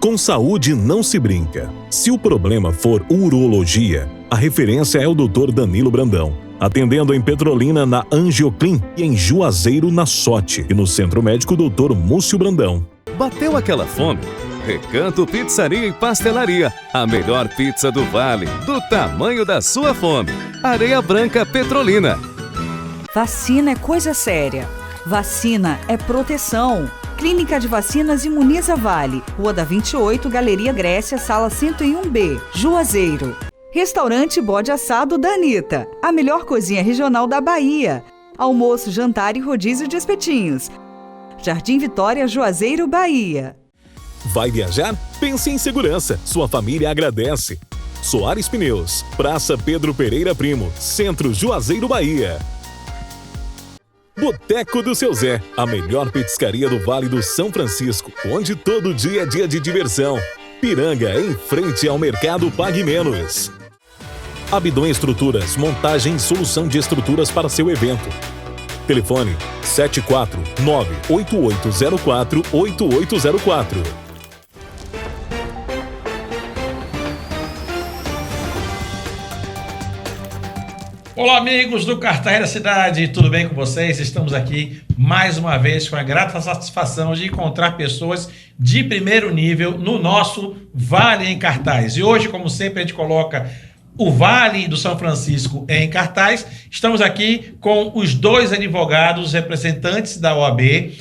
Com saúde não se brinca. Se o problema for urologia, a referência é o Dr. Danilo Brandão, atendendo em Petrolina na Angioclin e em Juazeiro na Sote, e no Centro Médico Dr. Múcio Brandão. Bateu aquela fome? Recanto Pizzaria e Pastelaria, a melhor pizza do Vale, do tamanho da sua fome. Areia Branca Petrolina. Vacina é coisa séria. Vacina é proteção. Clínica de Vacinas Imuniza Vale, Rua da 28, Galeria Grécia, Sala 101B, Juazeiro. Restaurante Bode Assado da Anitta, a melhor cozinha regional da Bahia. Almoço, jantar e rodízio de espetinhos. Jardim Vitória, Juazeiro, Bahia. Vai viajar? Pense em segurança. Sua família agradece. Soares Pneus, Praça Pedro Pereira Primo, Centro Juazeiro, Bahia. Boteco do Seu Zé, a melhor petiscaria do Vale do São Francisco, onde todo dia é dia de diversão. Piranga, em frente ao Mercado Pague Menos. Abdon Estruturas, montagem e solução de estruturas para seu evento. Telefone 749-8804-8804. Olá, amigos do Cartaz da Cidade, tudo bem com vocês? Estamos aqui mais uma vez com a grata satisfação de encontrar pessoas de primeiro nível no nosso Vale em Cartaz. E hoje, como sempre, a gente coloca o Vale do São Francisco em cartaz. Estamos aqui com os dois advogados representantes da OAB,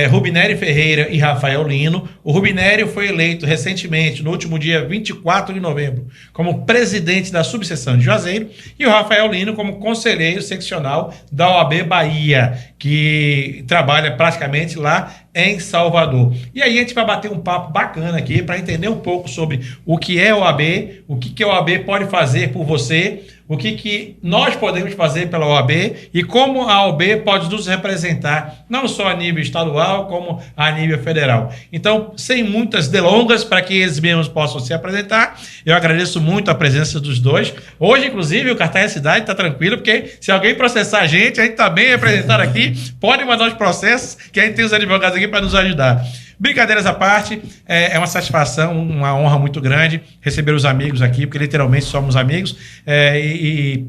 Rubinério Ferreira e Rafael Lino. O Rubinério foi eleito recentemente, no último dia 24 de novembro, como presidente da subseção de Juazeiro, e o Rafael Lino como conselheiro seccional da OAB Bahia, que trabalha praticamente lá em Salvador. E aí a gente vai bater um papo bacana aqui para entender um pouco sobre o que é a OAB, o que a OAB pode fazer por você, o que nós podemos fazer pela OAB e como a OAB pode nos representar, não só a nível estadual, como a nível federal. Então, sem muitas delongas, para que eles mesmos possam se apresentar, eu agradeço muito a presença dos dois. Hoje, inclusive, o Cartaz da Cidade está tranquilo, porque se alguém processar a gente está bem representado aqui, pode mandar os processos, que a gente tem os advogados aqui para nos ajudar. Brincadeiras à parte, é uma satisfação, uma honra muito grande receber os amigos aqui, porque literalmente somos amigos, e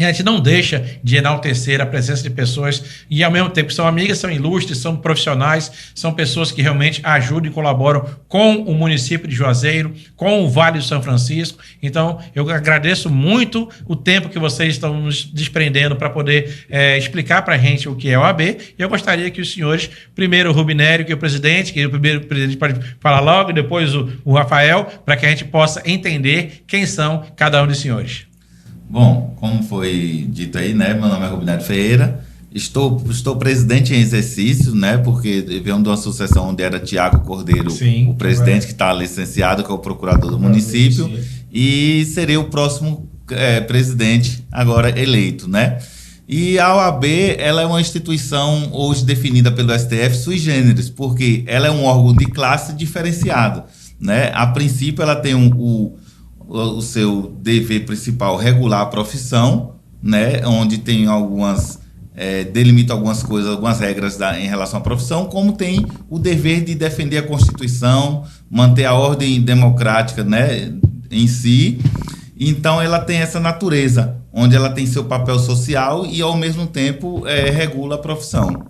a gente não deixa de enaltecer a presença de pessoas e, ao mesmo tempo, são amigas, são ilustres, são profissionais, são pessoas que realmente ajudam e colaboram com o município de Juazeiro, com o Vale do São Francisco. Então, eu agradeço muito o tempo que vocês estão nos desprendendo para poder explicar para a gente o que é o OAB. E eu gostaria que os senhores, primeiro o Rubinério, que é o presidente, que o primeiro presidente pode falar logo, e depois o Rafael, para que a gente possa entender quem são cada um dos senhores. Bom, como foi dito aí, né? Meu nome é Rubinério Ferreira, estou presidente em exercício, né? Porque venho de uma sucessão onde era Tiago Cordeiro, sim, o presidente que está licenciado, que é o procurador do município, e serei o próximo presidente agora eleito, né? E a OAB, ela é uma instituição hoje definida pelo STF sui generis, porque ela é um órgão de classe diferenciado, né? A princípio, ela tem o seu dever principal regular a profissão, né, onde tem delimita algumas coisas, algumas regras em relação à profissão, como tem o dever de defender a Constituição, manter a ordem democrática, né, em si. Então ela tem essa natureza, onde ela tem seu papel social e ao mesmo tempo regula a profissão.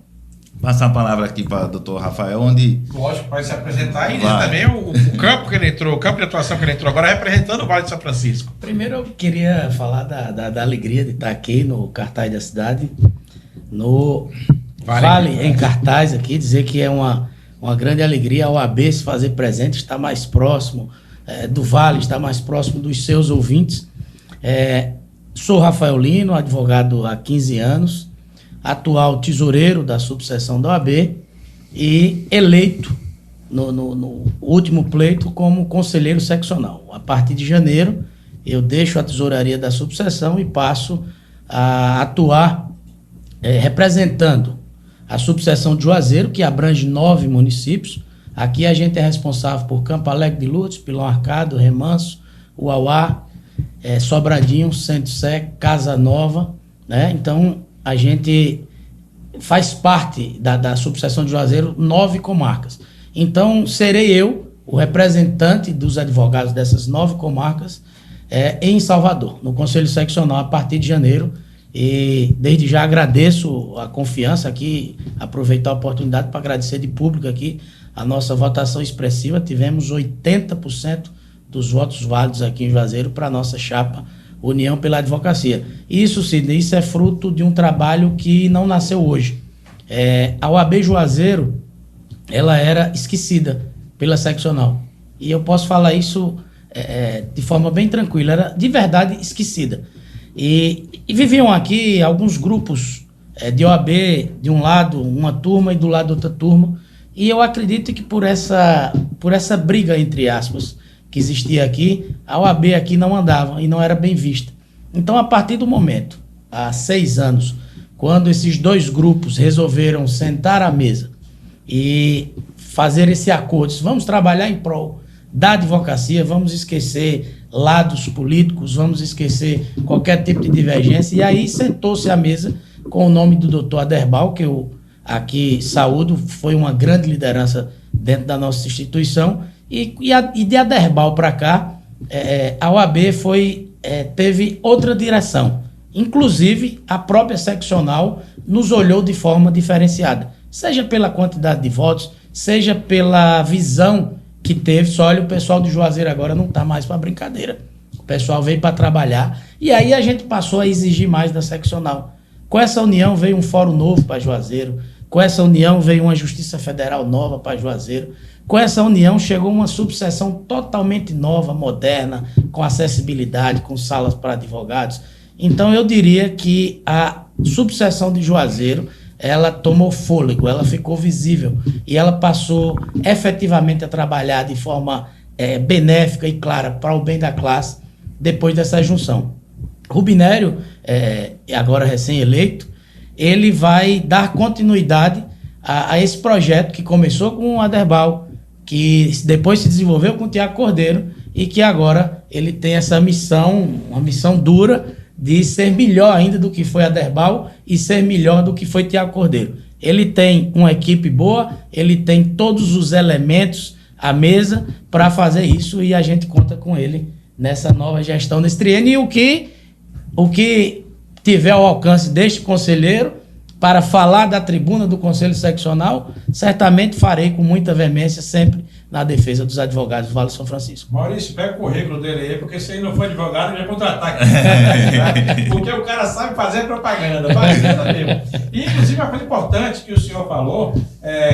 Passar a palavra aqui para o doutor Rafael, onde... Lógico, vai se apresentar e também o campo que ele entrou, o campo de atuação que ele entrou agora, representando o Vale de São Francisco. Primeiro eu queria falar da alegria de estar aqui no Cartaz da Cidade, no Vale em Cartaz aqui, dizer que é uma grande alegria a OAB se fazer presente, estar mais próximo do Vale, estar mais próximo dos seus ouvintes. Sou Rafael Lino, advogado há 15 anos, atual tesoureiro da subseção da OAB e eleito no último pleito como conselheiro seccional. A partir de janeiro, eu deixo a tesouraria da subseção e passo a atuar representando a subseção de Juazeiro, que abrange 9 municípios. Aqui a gente é responsável por Campo Alegre de Lourdes, Pilão Arcado, Remanso, Uauá, Sobradinho, Centro Sé, Casa Nova, né? Então, a gente faz parte da subseção de Juazeiro 9 comarcas. Então, serei eu o representante dos advogados dessas 9 comarcas em Salvador, no Conselho Seccional, a partir de janeiro. E desde já agradeço a confiança aqui, aproveitar a oportunidade para agradecer de público aqui a nossa votação expressiva. Tivemos 80% dos votos válidos aqui em Juazeiro para a nossa chapa União pela Advocacia. Isso, Sidney, isso é fruto de um trabalho que não nasceu hoje. A OAB Juazeiro, ela era esquecida pela seccional. E eu posso falar isso de forma bem tranquila, era de verdade esquecida. E viviam aqui alguns grupos de OAB, de um lado uma turma e do lado outra turma, e eu acredito que por essa briga, entre aspas, que existia aqui, a OAB aqui não andava e não era bem vista. Então, a partir do momento, há 6 anos, quando esses 2 grupos resolveram sentar à mesa e fazer esse acordo, vamos trabalhar em prol da advocacia, vamos esquecer lados políticos, vamos esquecer qualquer tipo de divergência, e aí sentou-se à mesa com o nome do doutor Aderbal, que eu aqui saúdo, foi uma grande liderança dentro da nossa instituição, e de Aderbal para cá, a OAB teve outra direção. Inclusive, a própria seccional nos olhou de forma diferenciada, seja pela quantidade de votos, seja pela visão que teve. Só olha, o pessoal de Juazeiro agora não está mais para brincadeira. O pessoal veio para trabalhar, e aí a gente passou a exigir mais da seccional. Com essa união veio um fórum novo para Juazeiro, com essa união veio uma Justiça Federal nova para Juazeiro, com essa união chegou uma subseção totalmente nova, moderna, com acessibilidade, com salas para advogados. Então eu diria que a subseção de Juazeiro, ela tomou fôlego, ela ficou visível e ela passou efetivamente a trabalhar de forma benéfica e clara para o bem da classe depois dessa junção. Rubinério, agora recém-eleito, ele vai dar continuidade a esse projeto que começou com o Aderbal, que depois se desenvolveu com o Tiago Cordeiro e que agora ele tem essa missão, uma missão dura, de ser melhor ainda do que foi Aderbal e ser melhor do que foi Tiago Cordeiro. Ele tem uma equipe boa, ele tem todos os elementos à mesa para fazer isso, e a gente conta com ele nessa nova gestão desse triênio. E o que tiver ao alcance deste conselheiro para falar da tribuna do Conselho Seccional, certamente farei com muita veemência, sempre na defesa dos advogados do Vale São Francisco. Maurício, pega o currículo dele aí, porque se ele não for advogado, ele vai contratar. Porque o cara sabe fazer propaganda. E, inclusive, uma coisa importante que o senhor falou,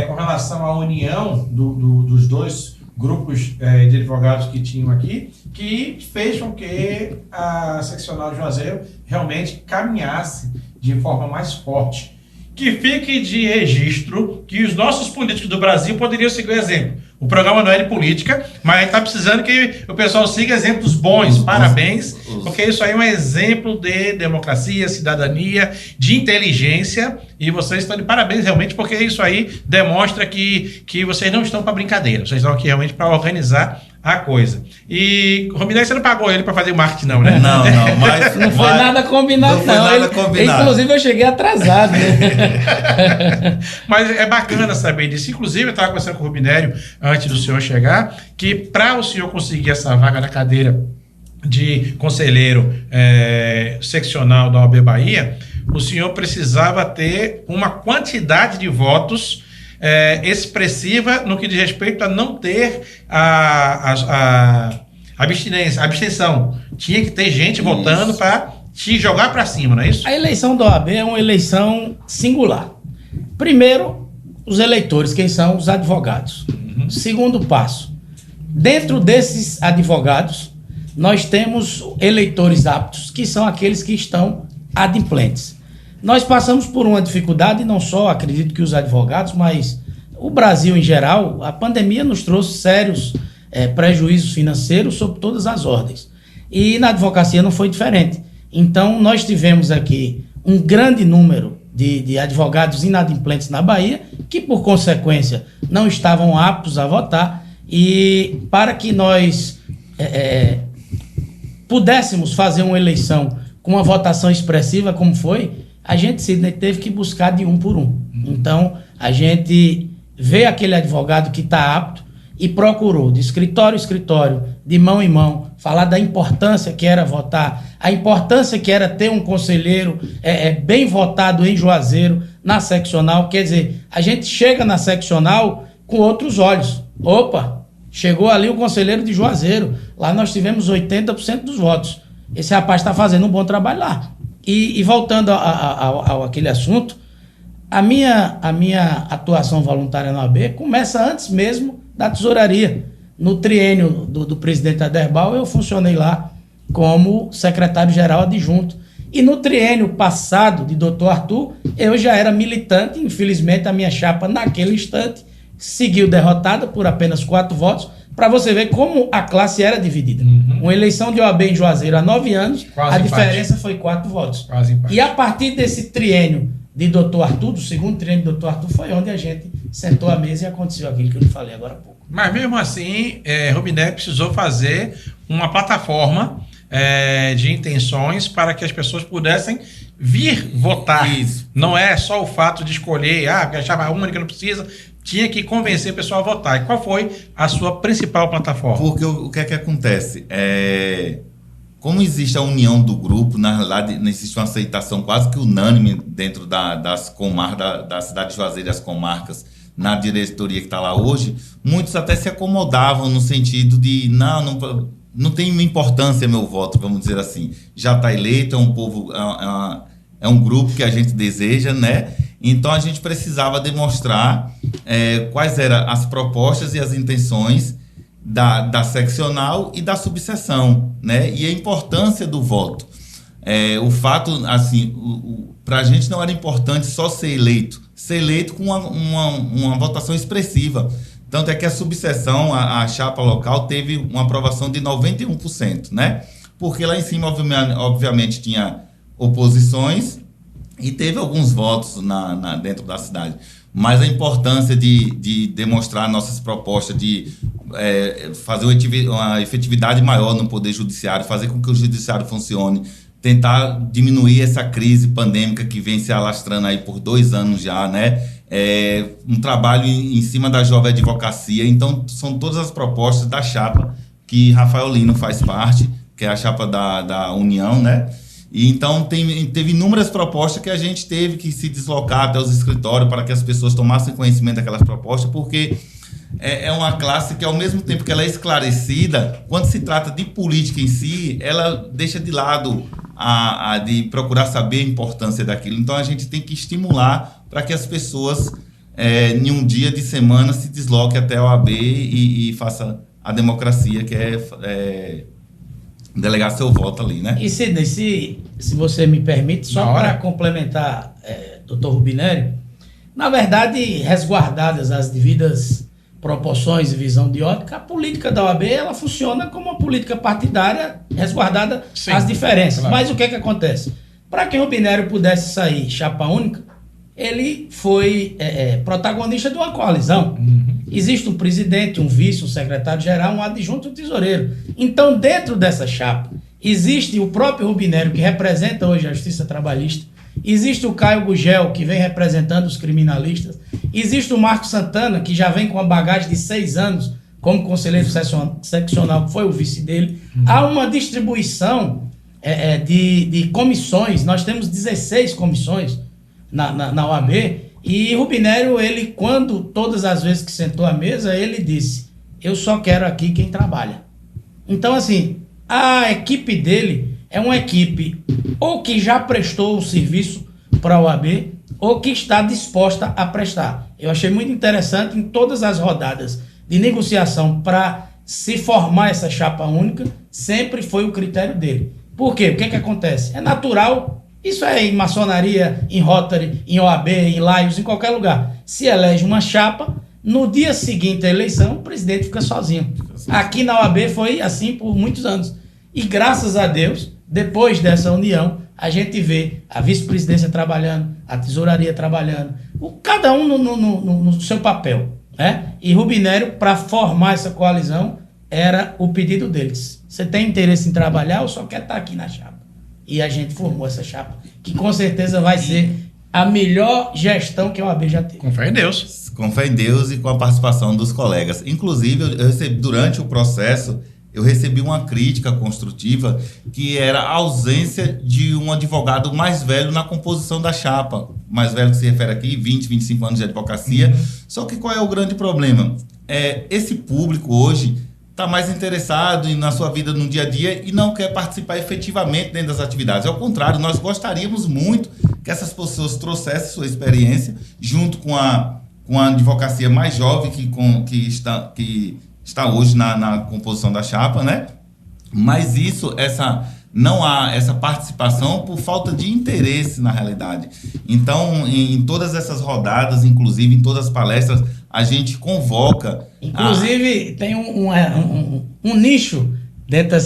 com relação à união dos 2 grupos de advogados que tinham aqui, que fez com que a seccional de Juazeiro realmente caminhasse de forma mais forte. Que fique de registro que os nossos políticos do Brasil poderiam seguir o exemplo. O programa não é de política, mas está precisando que o pessoal siga exemplos bons. Parabéns, porque isso aí é um exemplo de democracia, cidadania, de inteligência, e vocês estão de parabéns realmente, porque isso aí demonstra que vocês não estão para brincadeira, vocês estão aqui realmente para organizar a coisa. E, Rubinério, você não pagou ele para fazer o marketing, não, né? Não, mas... Não foi nada combinado, não. Foi nada combinado. Inclusive, eu cheguei atrasado, né? Mas é bacana saber disso. Inclusive, eu estava conversando com o Rubinério antes do senhor chegar, que para o senhor conseguir essa vaga na cadeira de conselheiro seccional da OAB Bahia, o senhor precisava ter uma quantidade de votos expressiva no que diz respeito a não ter a abstenção. Tinha que ter gente votando para te jogar para cima, não é isso? A eleição da OAB é uma eleição singular. Primeiro, os eleitores, quem são? Os advogados. Segundo passo, dentro desses advogados, nós temos eleitores aptos, que são aqueles que estão adimplentes. Nós passamos por uma dificuldade, não só, acredito que os advogados, mas o Brasil em geral. A pandemia nos trouxe sérios prejuízos financeiros sob todas as ordens. E na advocacia não foi diferente. Então, nós tivemos aqui um grande número de advogados inadimplentes na Bahia, que, por consequência, não estavam aptos a votar. E para que nós pudéssemos fazer uma eleição com uma votação expressiva como foi, a gente, Sidney, teve que buscar de um por um. Então, a gente vê aquele advogado que está apto e procurou, de escritório em escritório, de mão em mão, falar da importância que era votar, a importância que era ter um conselheiro bem votado em Juazeiro, na seccional. Quer dizer, a gente chega na seccional com outros olhos. Opa, chegou ali o conselheiro de Juazeiro, lá nós tivemos 80% dos votos. Esse rapaz está fazendo um bom trabalho lá. E voltando ao aquele assunto, a minha atuação voluntária na OAB começa antes mesmo da tesouraria. No triênio do presidente Aderbal, eu funcionei lá como secretário-geral adjunto. E no triênio passado de Dr. Arthur, eu já era militante. Infelizmente, a minha chapa, naquele instante, seguiu derrotada por apenas 4 votos, para você ver como a classe era dividida. Uma eleição de OAB em Juazeiro há 9 anos, quase a diferença foi 4 votos. Quase empate. E a partir desse triênio de Dr. Arthur, do segundo triênio de Dr. Arthur, foi onde a gente sentou à mesa e aconteceu aquilo que eu lhe falei agora há pouco. Mas mesmo assim, Rubinelli precisou fazer uma plataforma de intenções para que as pessoas pudessem vir votar. Isso. Não é só o fato de escolher, porque a chapa única não precisa, tinha que convencer o pessoal a votar. E qual foi a sua principal plataforma? Porque o que é que acontece? Como existe a união do grupo, na realidade, existe uma aceitação quase que unânime dentro das comarcas, da cidade de Juazeiro e das comarcas, na diretoria que está lá hoje, muitos até se acomodavam no sentido de, não tem importância meu voto, vamos dizer assim. Já está eleito, é um povo, é um grupo que a gente deseja, né? Então a gente precisava demonstrar quais eram as propostas e as intenções da seccional e da subseção, né? E a importância do voto. O fato, assim, para a gente não era importante só ser eleito com uma votação expressiva. Tanto é que a subseção, a chapa local, teve uma aprovação de 91%, né? Porque lá em cima, obviamente, tinha oposições e teve alguns votos dentro da cidade. Mas a importância de demonstrar nossas propostas, de fazer uma efetividade maior no Poder Judiciário, fazer com que o Judiciário funcione, tentar diminuir essa crise pandêmica que vem se alastrando aí por 2 anos já, né? Um trabalho em cima da jovem advocacia. Então, são todas as propostas da chapa que Rafael Lino faz parte, que é a chapa da União, né? E então, teve inúmeras propostas que a gente teve que se deslocar até os escritórios para que as pessoas tomassem conhecimento daquelas propostas, porque é uma classe que, ao mesmo tempo que ela é esclarecida, quando se trata de política em si, ela deixa de lado de procurar saber a importância daquilo. Então, a gente tem que estimular para que as pessoas, em um dia de semana, se desloquem até a OAB e faça a democracia, que é delegar seu voto ali, né? E se você me permite, só para complementar, doutor Rubinelli, na verdade, resguardadas as devidas proporções e visão de ótica, a política da OAB, ela funciona como uma política partidária, resguardada as diferenças. Claro. Mas o que acontece? Para que o Rubinelli pudesse sair chapa única, ele foi protagonista de uma coalizão. Existe um presidente, um vice, um secretário-geral, um adjunto e um tesoureiro. Então, dentro dessa chapa, existe o próprio Rubinelli, que representa hoje a Justiça Trabalhista, existe o Caio Gugel, que vem representando os criminalistas, existe o Marco Santana, que já vem com uma bagagem de 6 anos como conselheiro seccional, que foi o vice dele. Há uma distribuição de comissões, nós temos 16 comissões na OAB, e Rubinelli, ele, todas as vezes que sentou à mesa, ele disse: eu só quero aqui quem trabalha. Então, assim, a equipe dele é uma equipe ou que já prestou o serviço para a OAB ou que está disposta a prestar. Eu achei muito interessante, em todas as rodadas de negociação para se formar essa chapa única, sempre foi o critério dele. Por quê? O que acontece? É natural. Isso é em maçonaria, em Rotary, em OAB, em Laios, em qualquer lugar. Se elege uma chapa, no dia seguinte à eleição, o presidente fica sozinho. Aqui na OAB foi assim por muitos anos. E graças a Deus, depois dessa união, a gente vê a vice-presidência trabalhando, a tesouraria trabalhando, cada um no seu papel, né? E Rubinelli, para formar essa coalizão, era o pedido deles. Você tem interesse em trabalhar ou só quer estar aqui na chapa? E a gente formou essa chapa, que com certeza vai ser a melhor gestão que a OAB já teve. Com fé em Deus. Com fé em Deus e com a participação dos colegas. Inclusive, eu recebi, durante o processo, eu recebi uma crítica construtiva que era a ausência de um advogado mais velho na composição da chapa. Mais velho que se refere aqui, 20, 25 anos de advocacia. Só que qual é o grande problema? Esse público hoje está mais interessado na sua vida no dia a dia e não quer participar efetivamente dentro das atividades. Ao contrário, nós gostaríamos muito que essas pessoas trouxessem sua experiência junto com a advocacia mais jovem que está hoje na composição da chapa, né? Mas não há essa participação por falta de interesse na realidade. Então, em todas essas rodadas, inclusive em todas as palestras, a gente convoca... Inclusive, tem um nicho dentro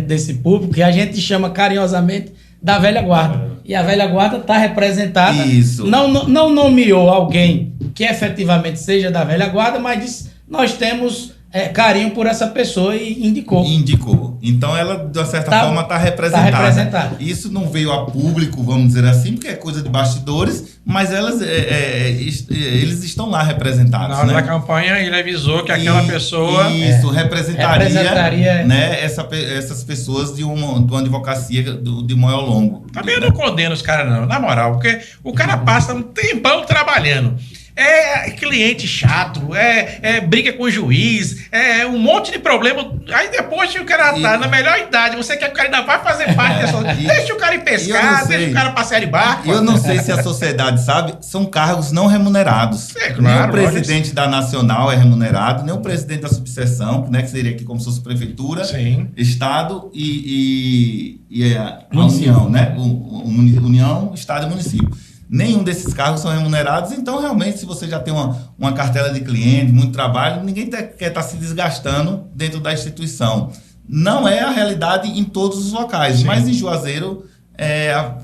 desse público que a gente chama carinhosamente da velha guarda. E a velha guarda está representada. Isso. Não nomeou alguém que efetivamente seja da velha guarda, mas disse, nós temos carinho por essa pessoa e indicou. Então ela, de uma certa forma, está representada. Isso não veio a público, vamos dizer assim, porque é coisa de bastidores, mas eles estão lá representados. Na hora da campanha, ele avisou que aquela pessoa... Isso, representaria né, essas pessoas de uma advocacia de maior longo. Também eu não condeno os caras, não, na moral, porque o cara passa um tempão trabalhando. É cliente chato, briga com o juiz, um monte de problema. Aí depois que o cara tá na melhor idade, você quer que o cara ainda vai fazer parte dessa... Deixa o cara ir pescar, deixa o cara passear de barco. Eu não sei se a sociedade sabe, são cargos não remunerados. Claro, nem o presidente da Nacional é remunerado, nem o presidente da subseção, né, que seria aqui como se fosse prefeitura, sim, estado e a União, né? União, estado e município. Nenhum desses cargos são remunerados, então realmente se você já tem uma cartela de cliente, muito trabalho, ninguém quer estar se desgastando dentro da instituição. Não é a realidade em todos os locais, sim, mas em Juazeiro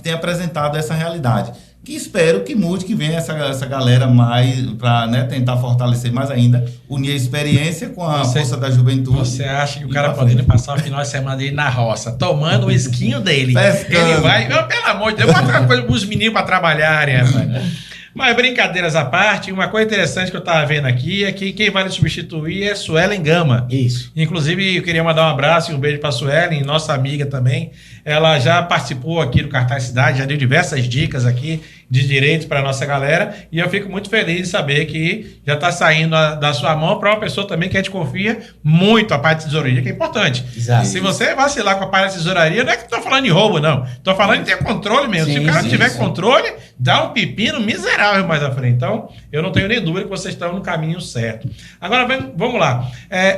tem apresentado essa realidade. Que espero que mude, que venha essa galera mais para, né, tentar fortalecer mais ainda, unir a experiência com a força da juventude. Você acha que o cara podendo passar o final de semana dele na roça, tomando o esquinho dele, pescando. Ele vai, pelo amor de Deus, bota uma coisa para os meninos para trabalharem, rapaz. Mas brincadeiras à parte, uma coisa interessante que eu estava vendo aqui é que quem vai lhe substituir é Suelen Gama. Isso. Inclusive, eu queria mandar um abraço e um beijo para a Suelen, nossa amiga também. Ela já participou aqui do Cartaz Cidade, já deu diversas dicas aqui de direito para a nossa galera. E eu fico muito feliz de saber que já está saindo da sua mão para uma pessoa também que a gente confia muito a parte de tesouraria, que é importante. Exato. Se você vacilar com a parte de tesouraria, não é que estou falando de roubo, não. Estou falando de ter controle mesmo. Sim, se o cara sim, tiver sim. controle, dá um pepino miserável mais à frente. Então, eu não tenho nem dúvida que vocês estão no caminho certo. Agora, vamos lá.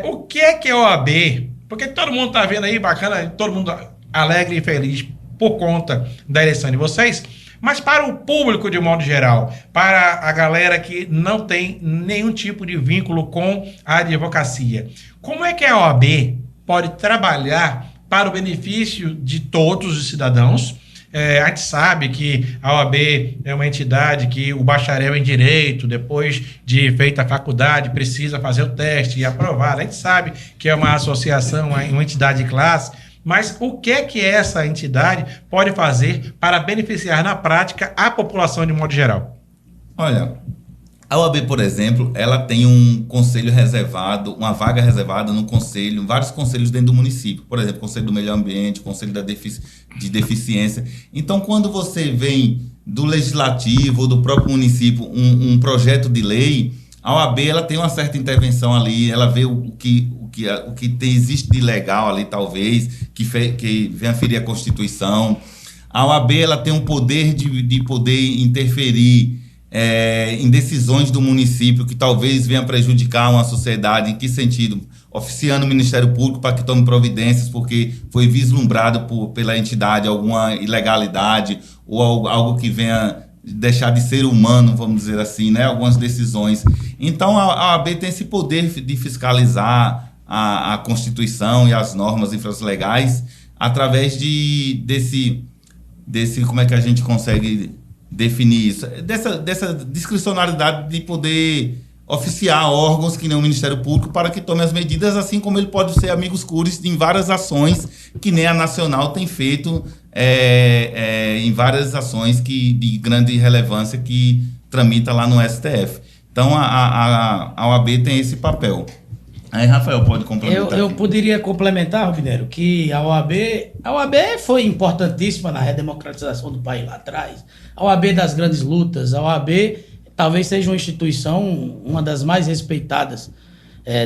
O que é OAB? Porque todo mundo está vendo aí, bacana, todo mundo alegre e feliz por conta da eleição de vocês, mas para o público de modo geral, para a galera que não tem nenhum tipo de vínculo com a advocacia, como é que a OAB pode trabalhar para o benefício de todos os cidadãos? A gente sabe que a OAB é uma entidade que o bacharel em Direito, depois de feita a faculdade, precisa fazer o teste e aprovar. A gente sabe que é uma associação, uma entidade de classe, mas o que é que essa entidade pode fazer para beneficiar na prática a população de modo geral? Olha, a OAB, por exemplo, ela tem um conselho reservado, uma vaga reservada no conselho, vários conselhos dentro do município. Por exemplo, Conselho do Meio Ambiente, Conselho de Deficiência. Então, quando você vem do legislativo ou do próprio município um projeto de lei, a OAB ela tem uma certa intervenção ali, ela vê o que existe de legal ali, talvez, que venha ferir a Constituição. A OAB ela tem um poder de poder interferir em decisões do município que talvez venha prejudicar uma sociedade. Em que sentido? Oficiando o Ministério Público para que tome providências porque foi vislumbrado pela entidade alguma ilegalidade ou algo que venha deixar de ser humano, vamos dizer assim, né? Algumas decisões. Então, a OAB tem esse poder de fiscalizar a Constituição e as normas infralegais através desse como é que a gente consegue definir isso? Dessa discricionalidade de poder oficiar órgãos que nem o Ministério Público para que tome as medidas, assim como ele pode ser amigos curis em várias ações que nem a Nacional tem feito em várias ações de grande relevância que tramita lá no STF. Então, a OAB tem esse papel. Aí, Rafael, pode complementar. Eu poderia complementar, Rubinero, que a OAB foi importantíssima na redemocratização do país lá atrás. A OAB das grandes lutas, a OAB talvez seja uma instituição, uma das mais respeitadas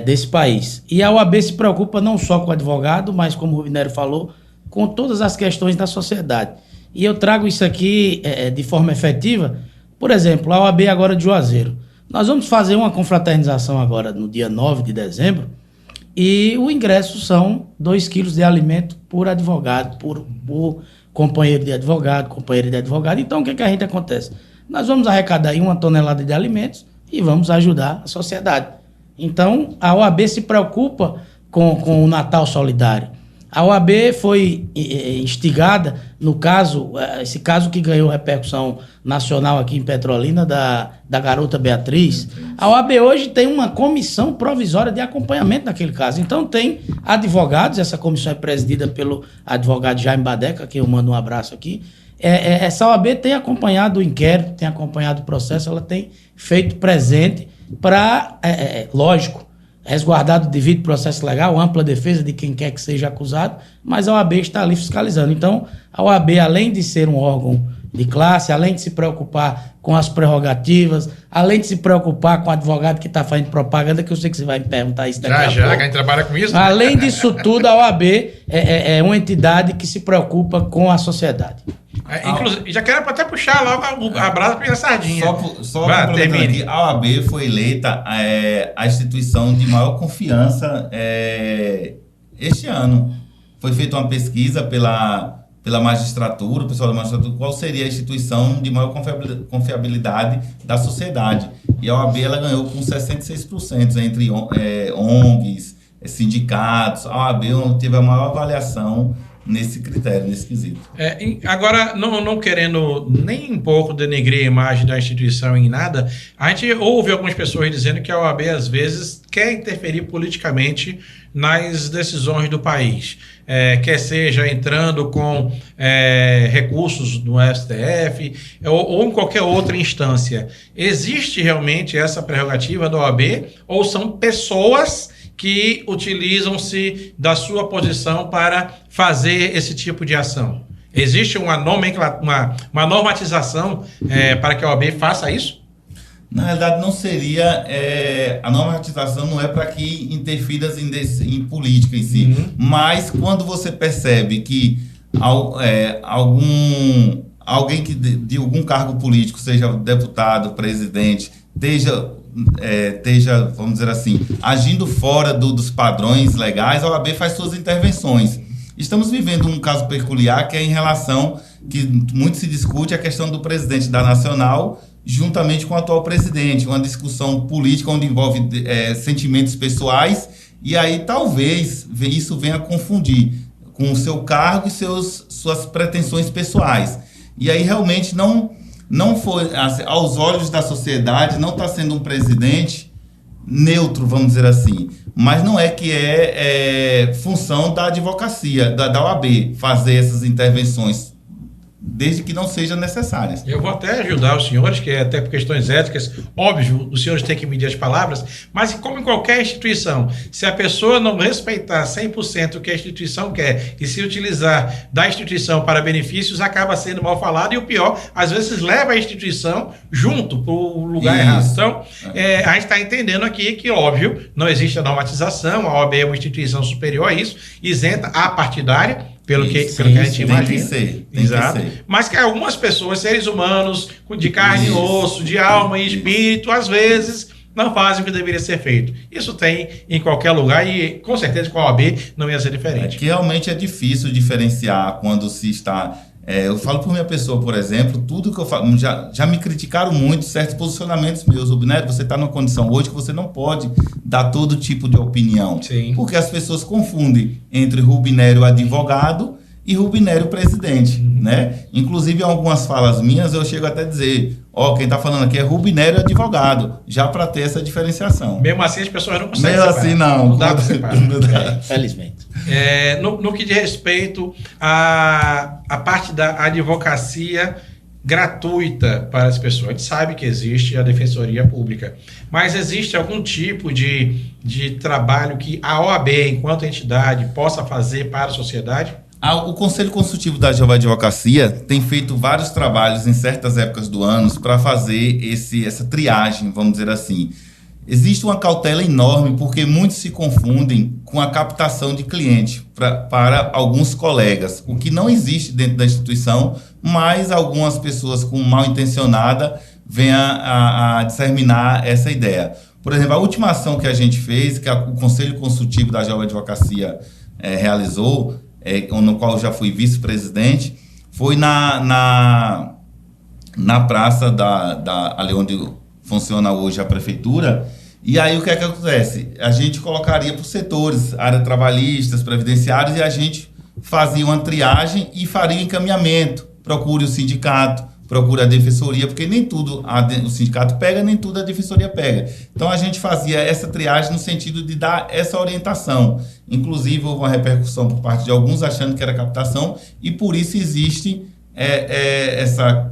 desse país. E a OAB se preocupa não só com o advogado, mas, como o Rubinero falou, com todas as questões da sociedade. E eu trago isso aqui de forma efetiva. Por exemplo, a OAB agora de Juazeiro. Nós vamos fazer uma confraternização agora no dia 9 de dezembro e o ingresso são 2 quilos de alimento por advogado, por companheiro de advogado, companheira de advogado. Então, o que a gente acontece? Nós vamos arrecadar aí 1 tonelada de alimentos e vamos ajudar a sociedade. Então, a OAB se preocupa com o Natal Solidário. A OAB foi instigada no caso, esse caso que ganhou repercussão nacional aqui em Petrolina, da garota Beatriz. A OAB hoje tem uma comissão provisória de acompanhamento naquele caso. Então tem advogados, essa comissão é presidida pelo advogado Jaime Badeca, que eu mando um abraço aqui. Essa OAB tem acompanhado o inquérito, tem acompanhado o processo, ela tem feito presente para, lógico, resguardado o devido processo legal, ampla defesa de quem quer que seja acusado, mas a OAB está ali fiscalizando. Então, a OAB, além de ser um órgão de classe, além de se preocupar com as prerrogativas, além de se preocupar com o advogado que está fazendo propaganda, que eu sei que você vai me perguntar isso daqui a pouco. Que a gente trabalha com isso. Além disso tudo, a OAB é uma entidade que se preocupa com a sociedade. Inclusive, já quero até puxar logo a brasa para a sardinha. Só aqui, a OAB foi eleita a instituição de maior confiança este ano. Foi feita uma pesquisa pela magistratura, o pessoal da magistratura, qual seria a instituição de maior confiabilidade da sociedade. E a OAB ela ganhou com 66% entre ONGs, sindicatos. A OAB teve a maior avaliação nesse critério, nesse quesito. Agora, não querendo nem um pouco denegrir a imagem da instituição em nada, a gente ouve algumas pessoas dizendo que a OAB, às vezes, quer interferir politicamente nas decisões do país. Quer seja entrando com recursos no STF ou em qualquer outra instância. Existe realmente essa prerrogativa da OAB ou são pessoas que utilizam-se da sua posição para fazer esse tipo de ação? Existe uma normatização para que a OAB faça isso? Na realidade, não seria... a normatização não é para que interfira em política em si. Mas quando você percebe que alguém que de algum cargo político, seja deputado, presidente, esteja, vamos dizer assim, agindo fora dos padrões legais, a OAB faz suas intervenções. Estamos vivendo um caso peculiar que é em relação, que muito se discute, a questão do presidente da Nacional juntamente com o atual presidente, uma discussão política onde envolve sentimentos pessoais, e aí talvez isso venha a confundir com o seu cargo e suas pretensões pessoais. E aí realmente não foi, aos olhos da sociedade, não está sendo um presidente neutro, vamos dizer assim. Mas não é que função da advocacia, da OAB, fazer essas intervenções, desde que não sejam necessárias. Eu vou até ajudar os senhores, que até por questões éticas, óbvio, os senhores têm que medir as palavras, mas como em qualquer instituição, se a pessoa não respeitar 100% o que a instituição quer e se utilizar da instituição para benefícios, acaba sendo mal falado e o pior, às vezes leva a instituição junto para o lugar errado. Então, a gente está entendendo aqui que, óbvio, não existe a normatização, a OAB é uma instituição superior a isso, isenta a partidária, pelo que a gente imagina. Tem que ser. Exato. Mas que algumas pessoas, seres humanos, de carne e osso, de alma e espírito, às vezes não fazem o que deveria ser feito. Isso tem em qualquer lugar e, com certeza, com a OAB não ia ser diferente. Que realmente é difícil diferenciar quando se está... eu falo por minha pessoa, por exemplo, tudo que eu falo... Já me criticaram muito certos posicionamentos meus. Rubinero, você está numa condição hoje que você não pode dar todo tipo de opinião. Sim. Porque as pessoas confundem entre Rubinero advogado e Rubinero presidente, né? Inclusive, em algumas falas minhas, eu chego até a dizer, quem está falando aqui é Rubinério Advogado, já para ter essa diferenciação. Mesmo assim, as pessoas não conseguem separar. Mesmo assim, não. Não dá para separar. Felizmente. No que diz respeito à parte da advocacia gratuita para as pessoas, a gente sabe que existe a Defensoria Pública, mas existe algum tipo de trabalho que a OAB, enquanto entidade, possa fazer para a sociedade? O Conselho Consultivo da Jovem Advocacia tem feito vários trabalhos em certas épocas do ano para fazer essa triagem, vamos dizer assim. Existe uma cautela enorme porque muitos se confundem com a captação de cliente para alguns colegas, o que não existe dentro da instituição, mas algumas pessoas com mal intencionada vêm a disseminar essa ideia. Por exemplo, a última ação que a gente fez, que o Conselho Consultivo da Jovem Advocacia realizou, no qual eu já fui vice-presidente, foi na praça ali onde funciona hoje a prefeitura. E aí o que é que acontece? A gente colocaria por setores, área trabalhistas, previdenciários, e a gente fazia uma triagem e faria encaminhamento. Procure o sindicato, procure a defensoria, porque nem tudo o sindicato pega, nem tudo a defensoria pega. Então a gente fazia essa triagem no sentido de dar essa orientação. Inclusive houve uma repercussão por parte de alguns achando que era captação, e por isso existe essa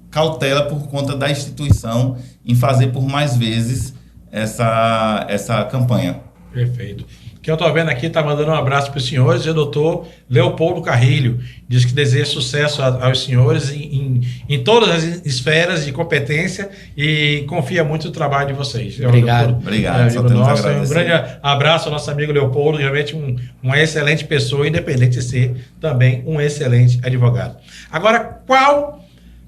cautela por conta da instituição em fazer por mais vezes essa campanha. Perfeito. Que eu estou vendo aqui, está mandando um abraço para os senhores, e o doutor Leopoldo Carrilho diz que deseja sucesso aos senhores em todas as esferas de competência e confia muito no trabalho de vocês. Obrigado. Obrigado. Um grande abraço ao nosso amigo Leopoldo, realmente uma excelente pessoa, independente de ser também um excelente advogado. Agora, qual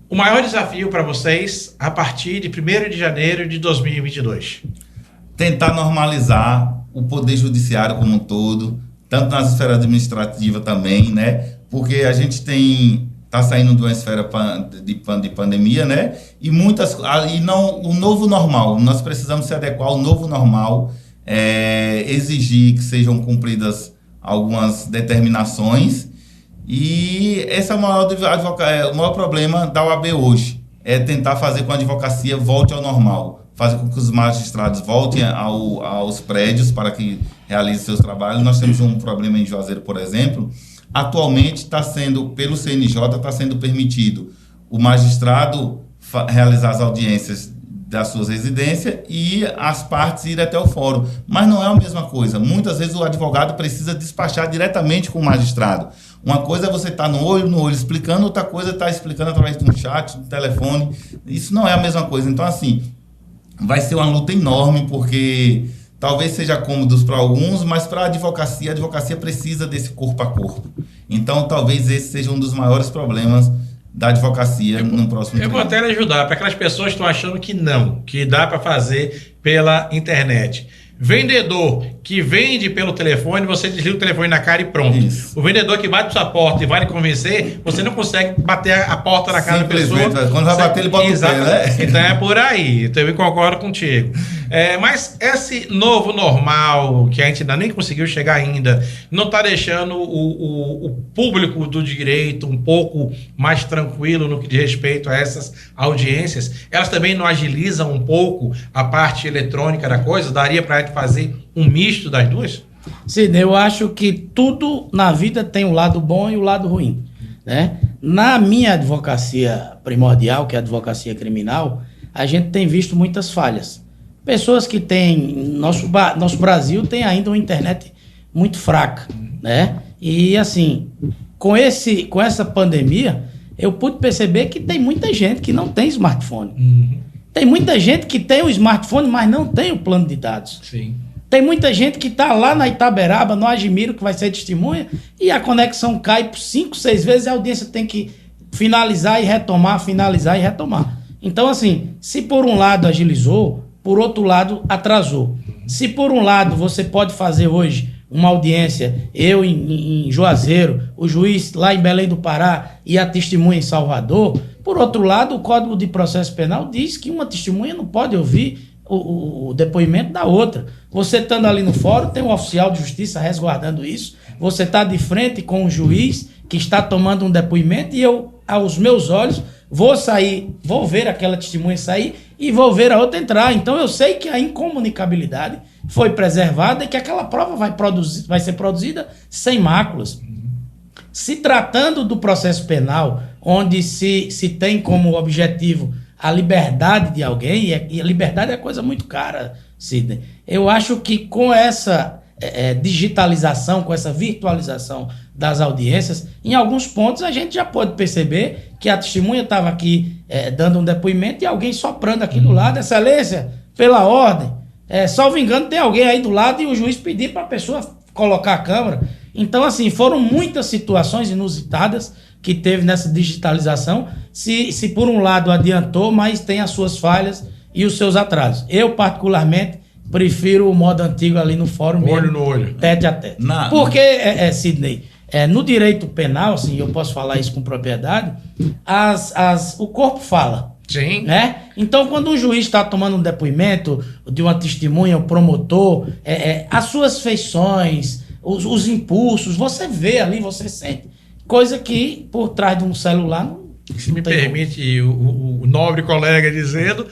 o maior desafio para vocês a partir de 1º de janeiro de 2022? Tentar normalizar o poder judiciário como um todo, tanto na esfera administrativa também, né? Porque a gente está saindo de uma esfera de pandemia, né? E o novo normal, nós precisamos se adequar ao novo normal, exigir que sejam cumpridas algumas determinações. E esse é o maior problema da OAB hoje, é tentar fazer com que a advocacia volte ao normal, fazer com que os magistrados voltem aos prédios para que realizem seus trabalhos. Nós temos um problema em Juazeiro, por exemplo. Atualmente, pelo CNJ, está sendo permitido o magistrado realizar as audiências das suas residências e as partes ir até o fórum. Mas não é a mesma coisa. Muitas vezes o advogado precisa despachar diretamente com o magistrado. Uma coisa é você estar no olho explicando, outra coisa é estar explicando através de um chat, de telefone. Isso não é a mesma coisa. Então, assim, vai ser uma luta enorme, porque talvez seja cômodo para alguns, mas para a advocacia precisa desse corpo a corpo. Então, talvez esse seja um dos maiores problemas da advocacia no próximo tempo. Eu vou até lhe ajudar, para aquelas pessoas que estão achando que dá para fazer pela internet. Vendedor que vende pelo telefone, você desliga o telefone na cara e pronto. Isso. O vendedor que bate para sua porta e vai lhe convencer, você não consegue bater a porta na cara da pessoa. Quando vai bater, ele bota o pé, né? Então é por aí, eu também concordo contigo. Mas esse novo normal, que a gente ainda nem conseguiu chegar ainda, não está deixando o público do direito um pouco mais tranquilo no que diz respeito a essas audiências? Elas também não agilizam um pouco a parte eletrônica da coisa? Daria para a gente fazer um misto das duas? Sidney, eu acho que tudo na vida tem o lado bom e o lado ruim, né? Na minha advocacia primordial, que é a advocacia criminal, a gente tem visto muitas falhas. Pessoas que têm... Nosso Brasil tem ainda uma internet muito fraca, né? E, assim, com essa pandemia, eu pude perceber que tem muita gente que não tem smartphone. Uhum. Tem muita gente que tem o smartphone, mas não tem o plano de dados. Sim. Tem muita gente que está lá na Itaberaba, no Admiro, que vai ser testemunha, e a conexão cai por 5, 6 vezes, a audiência tem que finalizar e retomar. Então, assim, se por um lado agilizou, por outro lado atrasou. Se por um lado você pode fazer hoje uma audiência, eu em Juazeiro, o juiz lá em Belém do Pará e a testemunha em Salvador, por outro lado, o Código de Processo Penal diz que uma testemunha não pode ouvir o depoimento da outra. Você estando ali no fórum, tem um oficial de justiça resguardando isso, você está de frente com o juiz que está tomando um depoimento e eu, aos meus olhos, vou sair, vou ver aquela testemunha sair e vou ver a outra entrar. Então eu sei que a incomunicabilidade foi preservada e que aquela prova vai ser produzida sem máculas. Se tratando do processo penal, onde se tem como objetivo a liberdade de alguém, e a liberdade é coisa muito cara, Sidney, eu acho que com essa digitalização, com essa virtualização das audiências, em alguns pontos a gente já pode perceber que a testemunha estava aqui dando um depoimento e alguém soprando aqui do lado, excelência, pela ordem, salvo engano, tem alguém aí do lado e o juiz pedir para a pessoa colocar a câmera. Então, assim, foram muitas situações inusitadas que teve nessa digitalização, se por um lado adiantou, mas tem as suas falhas e os seus atrasos. Eu, particularmente, prefiro o modo antigo ali no fórum mesmo, olho no olho, tete a tete. Porque, Sidney, no direito penal, assim, eu posso falar isso com propriedade, o corpo fala. Sim. Né? Então, quando um juiz está tomando um depoimento de uma testemunha, o promotor, as suas feições, os impulsos, você vê ali, você sente. Coisa que por trás de um celular não. Se me permite o nobre colega dizendo,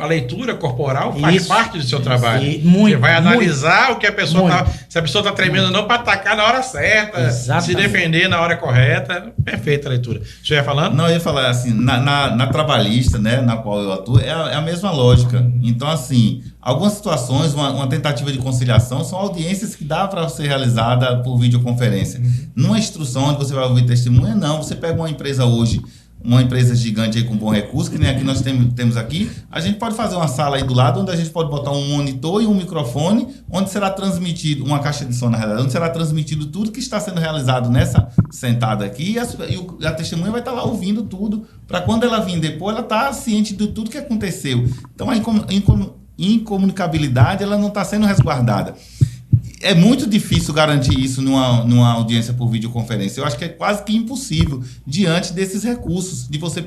a leitura corporal faz parte do seu trabalho. Você vai analisar o que a pessoa está. Se a pessoa está tremendo ou não, para atacar na hora certa, exatamente, se defender na hora correta. Perfeita a leitura. O senhor ia falando? Não, eu ia falar assim, na trabalhista, né, na qual eu atuo, é a mesma lógica. Então, assim, algumas situações, uma tentativa de conciliação, são audiências que dá para ser realizada por videoconferência. Numa instrução onde você vai ouvir testemunha, não. Você pega uma empresa hoje, uma empresa gigante aí com bom recurso, que nem aqui nós temos aqui, a gente pode fazer uma sala aí do lado, onde a gente pode botar um monitor e um microfone, onde será transmitido, uma caixa de som na realidade, onde será transmitido tudo que está sendo realizado nessa sentada aqui, e a testemunha vai estar lá ouvindo tudo, para quando ela vir depois, ela está ciente de tudo que aconteceu. Então, a incomunicabilidade, ela não está sendo resguardada. É muito difícil garantir isso numa audiência por videoconferência. Eu acho que é quase que impossível diante desses recursos, de você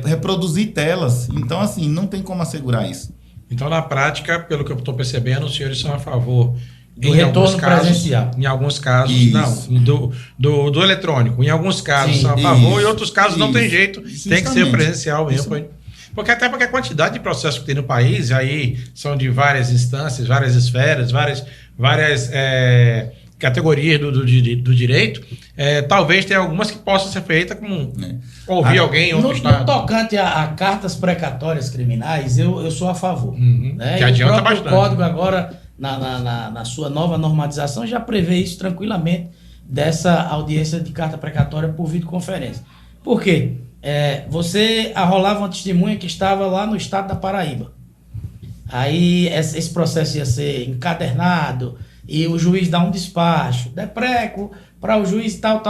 reproduzir telas. Então, assim, não tem como assegurar isso. Então, na prática, pelo que eu estou percebendo, os senhores são a favor do retorno presencial. Em alguns casos, isso. Não. Do eletrônico. Em alguns casos são a favor, em outros casos não tem jeito. Tem que ser presencial mesmo. Porque a quantidade de processos que tem no país, aí são de várias instâncias, várias esferas, várias categorias do direito, talvez tenha algumas que possam ser feitas como ouvir alguém em outro estado. No tocante a cartas precatórias criminais, eu sou a favor. Né? Que adianta bastante. O próprio código agora, na sua nova normatização, já prevê isso tranquilamente, dessa audiência de carta precatória por videoconferência. Por quê? Você arrolava uma testemunha que estava lá no estado da Paraíba. Aí esse processo ia ser encadernado e o juiz dá um despacho, depreco para o juiz tal.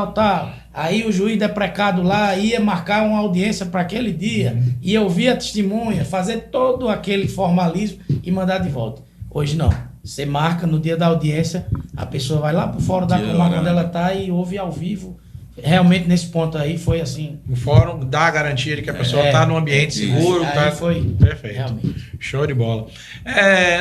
Aí o juiz deprecado lá ia marcar uma audiência para aquele dia, ia ouvir a testemunha, fazer todo aquele formalismo e mandar de volta. Hoje não. Você marca no dia da audiência, a pessoa vai lá para o fórum da comarca onde ela está e ouve ao vivo. Realmente, nesse ponto aí, foi assim... O fórum dá a garantia de que a pessoa está num ambiente seguro. Foi perfeito. Realmente. Show de bola.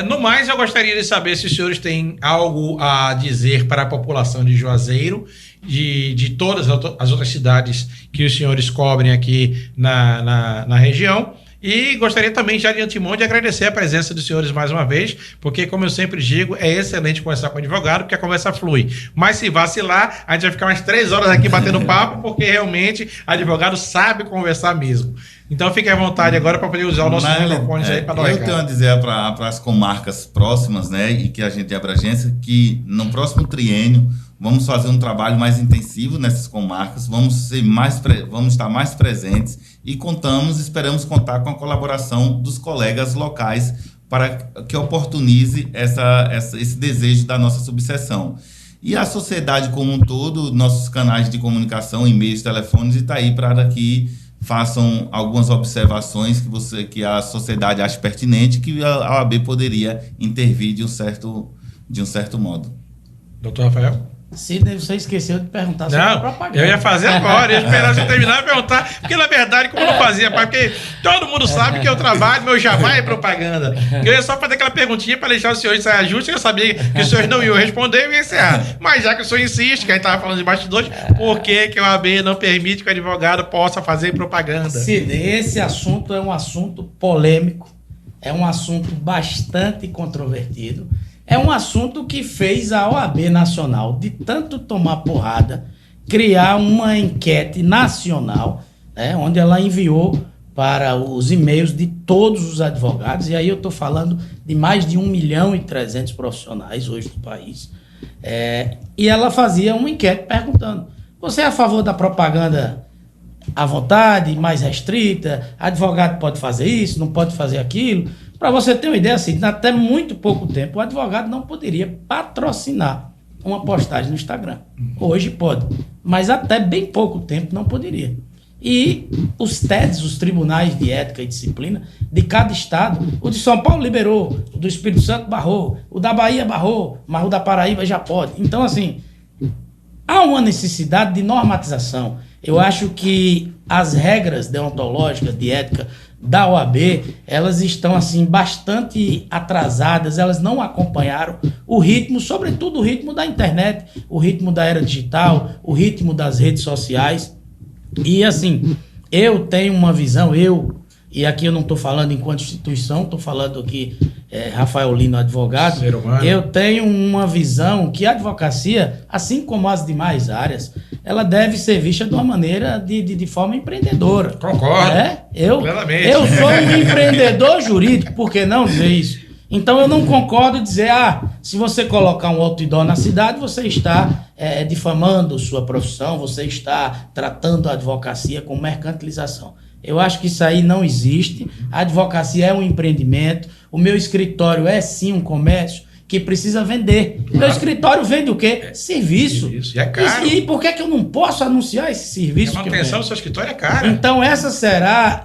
No mais, eu gostaria de saber se os senhores têm algo a dizer para a população de Juazeiro, de todas as outras cidades que os senhores cobrem aqui na região. E gostaria também, já de antemão, de agradecer a presença dos senhores mais uma vez, porque, como eu sempre digo, é excelente conversar com o advogado, porque a conversa flui. Mas se vacilar, a gente vai ficar umas 3 horas aqui batendo papo, porque realmente advogado sabe conversar mesmo. Então fique à vontade agora para poder usar o nosso microfone aí para nós. Eu tenho a dizer para as comarcas próximas, né, e que a gente tem abrangência, que no próximo triênio vamos fazer um trabalho mais intensivo nessas comarcas, vamos estar mais presentes e esperamos contar com a colaboração dos colegas locais para que oportunize esse desejo da nossa subseção. E a sociedade como um todo, nossos canais de comunicação, e-mails, telefones, está aí para que façam algumas observações que a sociedade ache pertinente, que a OAB poderia intervir de um certo modo. Doutor Rafael? Sidney, você esqueceu de perguntar sobre a propaganda. Eu ia fazer agora, eu ia esperar você terminar e perguntar, porque na verdade, como eu não fazia, porque todo mundo sabe que eu trabalho, meu jabá é propaganda. Eu ia só fazer aquela perguntinha para deixar os senhores sair justo, eu sabia que os senhores não iam responder, eu ia encerrar. Mas já que o senhor insiste, que a gente estava falando de bastidores, por que que o AB não permite que o advogado possa fazer propaganda? Sidney, esse assunto é um assunto polêmico, é um assunto bastante controvertido. É um assunto que fez a OAB Nacional, de tanto tomar porrada, criar uma enquete nacional, né, onde ela enviou para os e-mails de todos os advogados, e aí eu estou falando de mais de 1.300.000 profissionais hoje do país, e ela fazia uma enquete perguntando: você é a favor da propaganda à vontade, mais restrita? Advogado pode fazer isso, não pode fazer aquilo? Para você ter uma ideia, assim, até muito pouco tempo, o advogado não poderia patrocinar uma postagem no Instagram. Hoje pode, mas até bem pouco tempo não poderia. E os TEDs, os Tribunais de Ética e Disciplina de cada estado, o de São Paulo liberou, o do Espírito Santo barrou, o da Bahia barrou, mas o da Paraíba já pode. Então, assim, há uma necessidade de normatização. Eu acho que as regras deontológicas de ética da OAB, elas estão assim bastante atrasadas, elas não acompanharam o ritmo, sobretudo o ritmo da internet, o ritmo da era digital, o ritmo das redes sociais. E assim, eu tenho uma visão, e aqui eu não estou falando enquanto instituição, estou falando aqui Rafael Lino, advogado, eu tenho uma visão que a advocacia, assim como as demais áreas, ela deve ser vista de uma maneira de forma empreendedora. Concordo. Eu sou um empreendedor jurídico, por que não dizer isso? Então eu não concordo dizer, se você colocar um outdoor na cidade, você está difamando sua profissão, você está tratando a advocacia com mercantilização. Eu acho que isso aí não existe. A advocacia é um empreendimento. O meu escritório é sim um comércio que precisa vender. Claro. Meu escritório vende o quê? Serviço. Isso, e é caro. E por que eu não posso anunciar esse serviço? A manutenção do seu escritório é cara. Então essa será,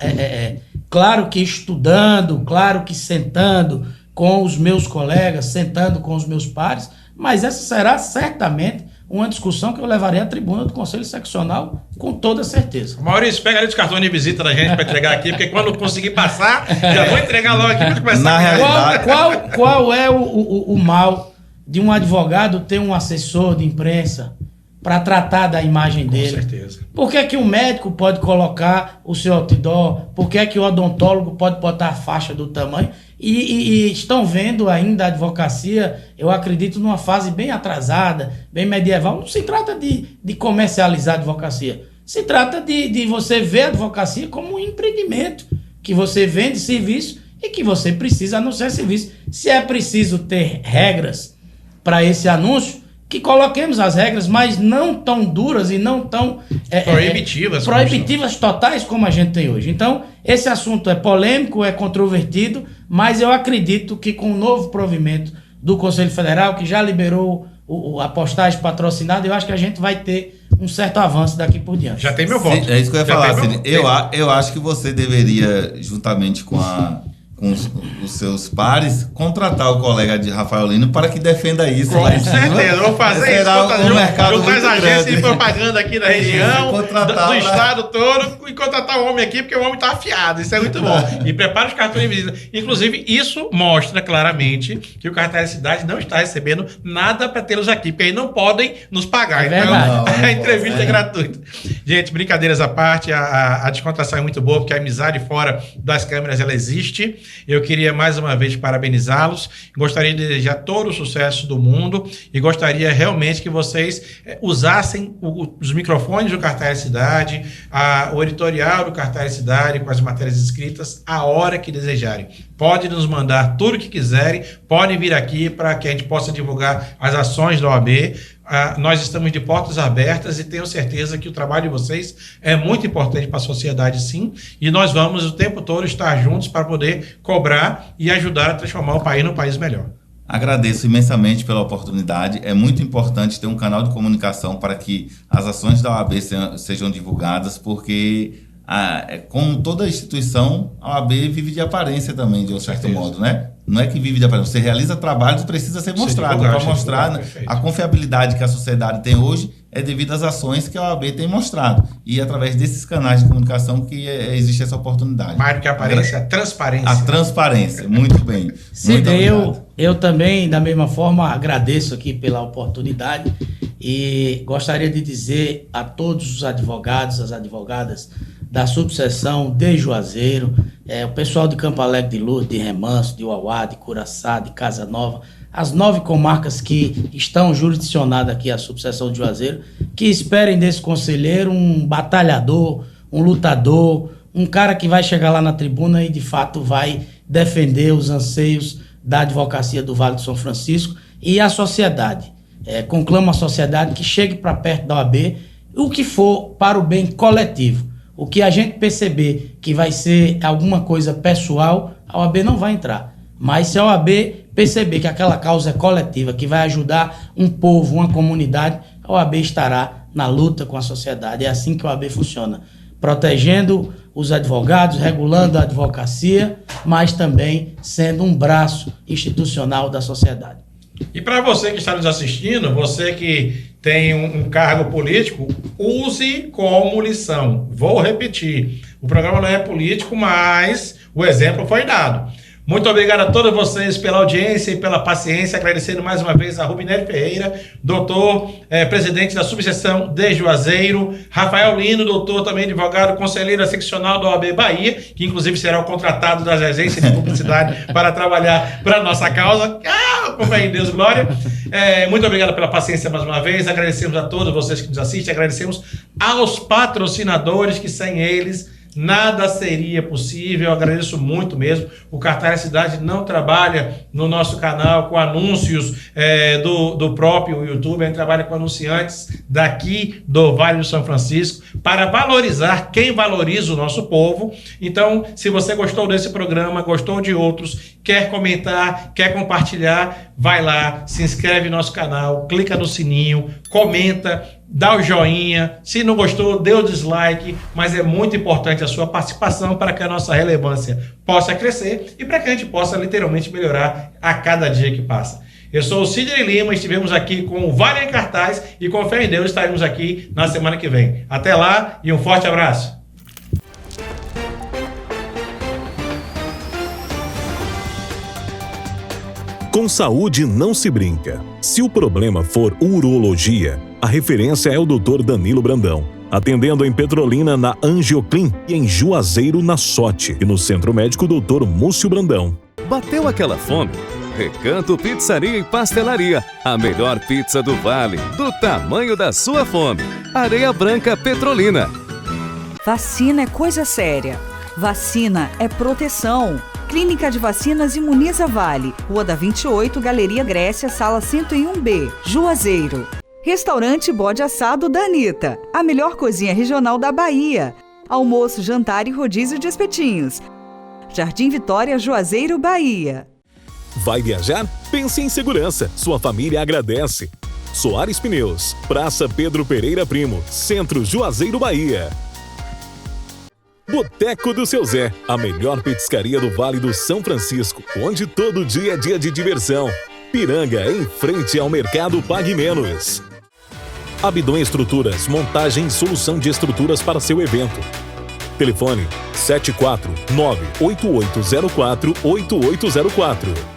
claro que estudando, claro que sentando com os meus colegas, sentando com os meus pares, mas essa será certamente uma discussão que eu levarei à tribuna do Conselho Seccional com toda certeza. Maurício, pega ali os cartões de visita da gente para entregar aqui, porque quando conseguir passar, já vou entregar logo aqui para começar. Na realidade, qual é o mal de um advogado ter um assessor de imprensa para tratar da imagem dele? Com certeza. Por que o médico pode colocar o seu outdoor? Por que o odontólogo pode botar a faixa do tamanho? E estão vendo ainda a advocacia, eu acredito, numa fase bem atrasada, bem medieval. Não se trata de comercializar a advocacia. Se trata de você ver a advocacia como um empreendimento, que você vende serviço e que você precisa anunciar serviço. Se é preciso ter regras para esse anúncio, que coloquemos as regras, mas não tão duras e não tão proibitivas totais como a gente tem hoje. Então, esse assunto é polêmico, é controvertido, mas eu acredito que com o novo provimento do Conselho Federal, que já liberou a postagem patrocinada, eu acho que a gente vai ter um certo avanço daqui por diante. Já tem meu voto. É isso que eu ia falar, Cine. Eu acho que você deveria, juntamente com os seus pares, contratar o colega de Rafael Lino para que defenda isso. Com certeza, eu vou fazer isso. Juntar as agências de propaganda aqui da região, do estado todo, e contratar o homem aqui, porque o homem está afiado. Isso é muito bom. E prepara os cartões de visita. Inclusive, isso mostra claramente que o Cartaz da Cidade não está recebendo nada para tê-los aqui, porque aí não podem nos pagar. Então, a entrevista é gratuita. Gente, brincadeiras à parte, a descontração é muito boa, porque a amizade fora das câmeras, ela existe. Eu queria mais uma vez parabenizá-los, gostaria de desejar todo o sucesso do mundo e gostaria realmente que vocês usassem os microfones do Cartaz da Cidade, o editorial do Cartaz da Cidade com as matérias escritas a hora que desejarem. Podem nos mandar tudo o que quiserem, podem vir aqui para que a gente possa divulgar as ações da OAB. Nós estamos de portas abertas e tenho certeza que o trabalho de vocês é muito importante para a sociedade, sim, e nós vamos o tempo todo estar juntos para poder cobrar e ajudar a transformar o país num país melhor. Agradeço imensamente pela oportunidade. É muito importante ter um canal de comunicação para que as ações da OAB sejam divulgadas, porque como toda instituição, a OAB vive de aparência também, de um certo modo, né? não é que vive de aparência, você realiza trabalhos e precisa ser mostrado. Para mostrar a confiabilidade que a sociedade tem hoje é devido às ações que a OAB tem mostrado. E através desses canais de comunicação que existe essa oportunidade. Mais do que a aparência, a transparência. A transparência, muito bem. Sim, eu também, da mesma forma, agradeço aqui pela oportunidade e gostaria de dizer a todos os advogados, as advogadas da subseção de Juazeiro, o pessoal de Campo Alegre de Lourdes, de Remanso, de Uauá, de Curaçá, de Casa Nova, as 9 comarcas que estão jurisdicionadas aqui, a subseção de Juazeiro, que esperem desse conselheiro um batalhador, um lutador, um cara que vai chegar lá na tribuna e de fato vai defender os anseios da advocacia do Vale do São Francisco e a sociedade. Conclamo a sociedade que chegue para perto da OAB, o que for para o bem coletivo. O que a gente perceber que vai ser alguma coisa pessoal, a OAB não vai entrar. Mas se a OAB perceber que aquela causa é coletiva, que vai ajudar um povo, uma comunidade, a OAB estará na luta com a sociedade. É assim que a OAB funciona. Protegendo os advogados, regulando a advocacia, mas também sendo um braço institucional da sociedade. E para você que está nos assistindo, você que tem um cargo político, use como lição. Vou repetir, o programa não é político, mas o exemplo foi dado. Muito obrigado a todos vocês pela audiência e pela paciência, agradecendo mais uma vez a Rubinete Ferreira, doutor, presidente da subseção de Juazeiro, Rafael Lino, doutor, também advogado, conselheiro seccional da OAB Bahia, que inclusive será o contratado das agências de publicidade para trabalhar para a nossa causa. Com fé em Deus, glória. Muito obrigado pela paciência mais uma vez, agradecemos a todos vocês que nos assistem, agradecemos aos patrocinadores, que sem eles nada seria possível. Eu agradeço muito mesmo. O Cartaz da Cidade não trabalha no nosso canal com anúncios do próprio YouTube, a gente trabalha com anunciantes daqui do Vale do São Francisco para valorizar quem valoriza o nosso povo. Então, se você gostou desse programa, gostou de outros, quer comentar, quer compartilhar, vai lá, se inscreve no nosso canal, clica no sininho, comenta, dá o joinha, se não gostou, dê o dislike, mas é muito importante a sua participação para que a nossa relevância possa crescer e para que a gente possa literalmente melhorar a cada dia que passa. Eu sou o Sidney Lima, estivemos aqui com o Vale em Cartaz e com fé em Deus estaremos aqui na semana que vem. Até lá e um forte abraço. Com saúde não se brinca. Se o problema for urologia, a referência é o Dr. Danilo Brandão, atendendo em Petrolina na Angioclin e em Juazeiro na Sote e no Centro Médico Dr. Múcio Brandão. Bateu aquela fome? Recanto Pizzaria e Pastelaria, a melhor pizza do Vale, do tamanho da sua fome. Areia Branca Petrolina. Vacina é coisa séria. Vacina é proteção. Clínica de Vacinas Imuniza Vale, Rua da 28, Galeria Grécia, Sala 101B, Juazeiro. Restaurante Bode Assado da Anitta, a melhor cozinha regional da Bahia. Almoço, jantar e rodízio de espetinhos. Jardim Vitória, Juazeiro, Bahia. Vai viajar? Pense em segurança. Sua família agradece. Soares Pneus, Praça Pedro Pereira Primo, Centro Juazeiro, Bahia. Boteco do Seu Zé, a melhor petiscaria do Vale do São Francisco, onde todo dia é dia de diversão. Piranga, em frente ao Mercado Pague Menos. Abdon Estruturas, montagem e solução de estruturas para seu evento. Telefone 749-8804-8804.